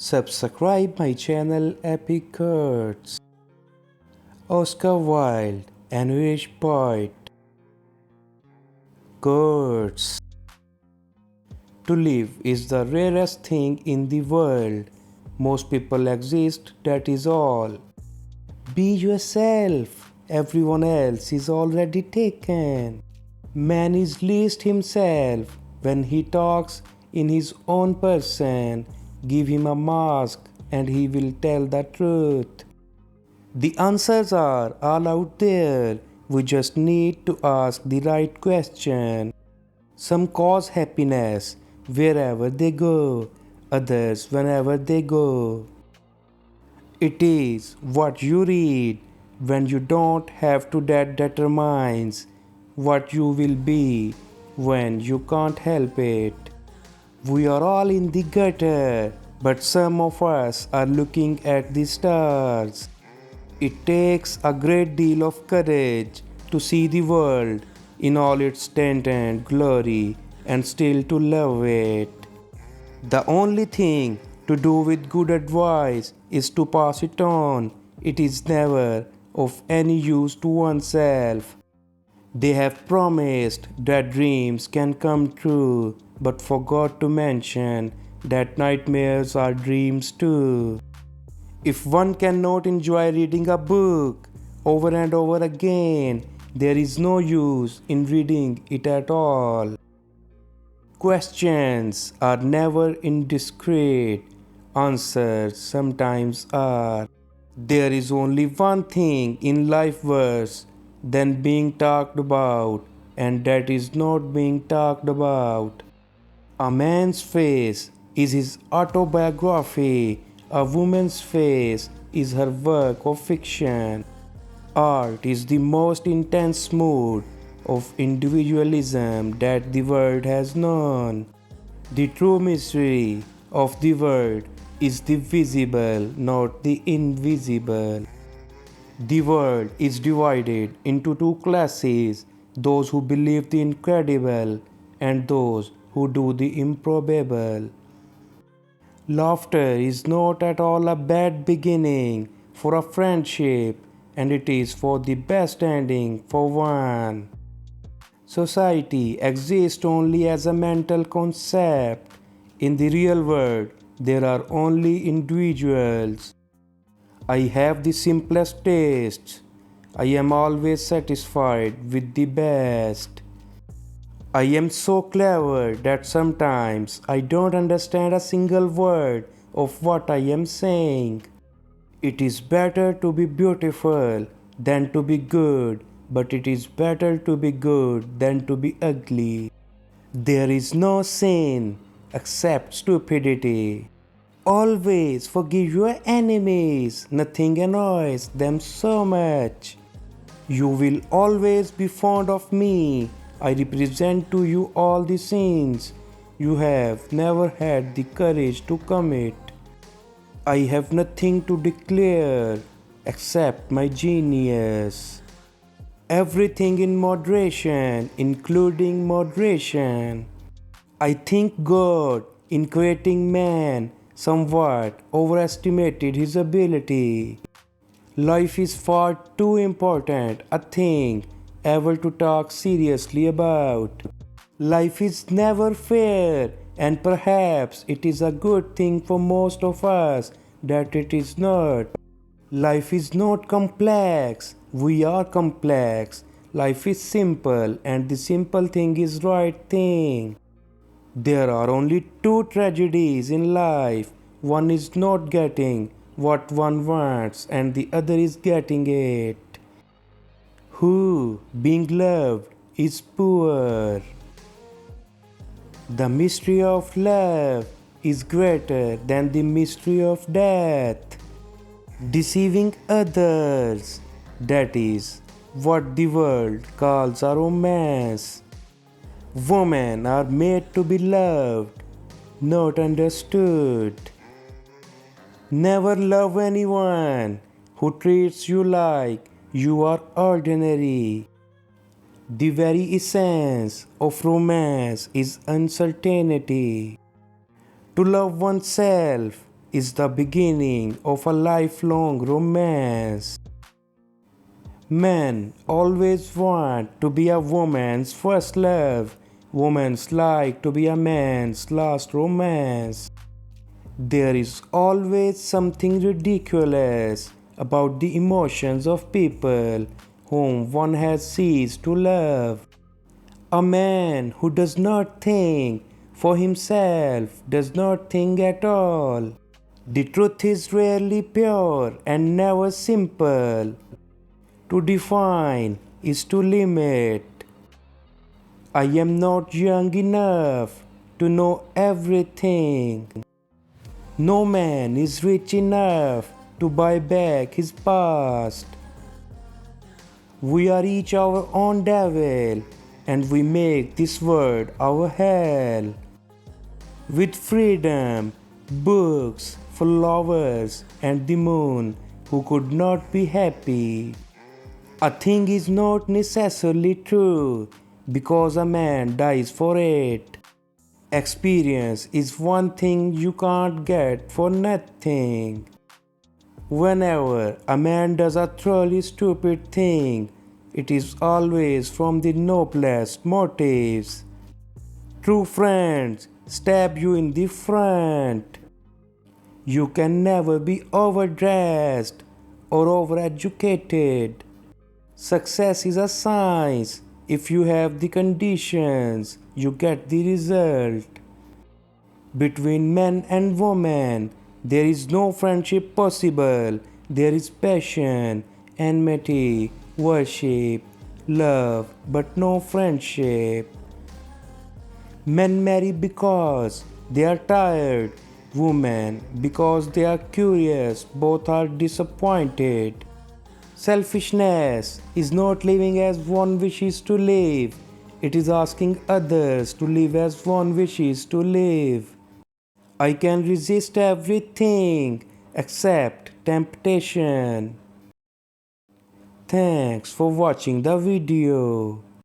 Subscribe my channel Epic Curts. Oscar Wilde, an Irish poet. Curts. To live is the rarest thing in the world. Most people exist, that is all. Be yourself. Everyone else is already taken. Man is least himself when he talks in his own person. Give him a mask and he will tell the truth. The answers are all out there. We just need to ask the right question. Some cause happiness wherever they go, others whenever they go. It is what you read when you don't have to that determines what you will be when you can't help it. We are all in the gutter, but some of us are looking at the stars. It takes a great deal of courage to see the world in all its strength and glory and still to love it. The only thing to do with good advice is to pass it on. It is never of any use to oneself. They have promised that dreams can come true, but forgot to mention that nightmares are dreams too. If one cannot enjoy reading a book over and over again, there is no use in reading it at all. Questions are never indiscreet, answers sometimes are. There is only one thing in life worse than being talked about, and that is not being talked about. A man's face is his autobiography, a woman's face is her work of fiction. Art is the most intense mood of individualism that the world has known. The true mystery of the world is the visible, not the invisible. The world is divided into two classes, those who believe the incredible and those who do the improbable. Laughter is not at all a bad beginning for a friendship, and it is for the best ending for one. Society exists only as a mental concept. In the real world, there are only individuals. I have the simplest tastes. I am always satisfied with the best. I am so clever that sometimes I don't understand a single word of what I am saying. It is better to be beautiful than to be good, but it is better to be good than to be ugly. There is no sin except stupidity. Always forgive your enemies. Nothing annoys them so much. You will always be fond of me. I represent to you all the sins you have never had the courage to commit. I have nothing to declare except my genius. Everything in moderation, including moderation. I think God, in creating man, somewhat overestimated his ability. Life is far too important a thing ever to talk seriously about. Life is never fair, and perhaps it is a good thing for most of us that it is not. Life is not complex, we are complex. Life is simple, and the simple thing is right thing. There are only two tragedies in life. One is not getting what one wants, and the other is getting it. Who, being loved, is poor. The mystery of love is greater than the mystery of death. Deceiving others, that is what the world calls a romance. Women are made to be loved, not understood. Never love anyone who treats you like you are ordinary. The very essence of romance is uncertainty. To love oneself is the beginning of a lifelong romance. Men always want to be a woman's first love. Women like to be a man's last romance. There is always something ridiculous about the emotions of people whom one has ceased to love. A man who does not think for himself does not think at all. The truth is rarely pure and never simple. To define is to limit. I am not young enough to know everything. No man is rich enough to buy back his past. We are each our own devil, and we make this world our hell. With freedom, books, flowers, and the moon, who could not be happy? A thing is not necessarily true because a man dies for it. Experience is one thing you can't get for nothing. Whenever a man does a truly stupid thing, it is always from the noblest motives. True friends stab you in the front. You can never be overdressed or overeducated. Success is a science. If you have the conditions, you get the result. Between man and woman, there is no friendship possible. There is passion, enmity, worship, love, but no friendship. Men marry because they are tired. Women because they are curious. Both are disappointed. Selfishness is not living as one wishes to live. It is asking others to live as one wishes to live. I can resist everything except temptation. Thanks for watching the video.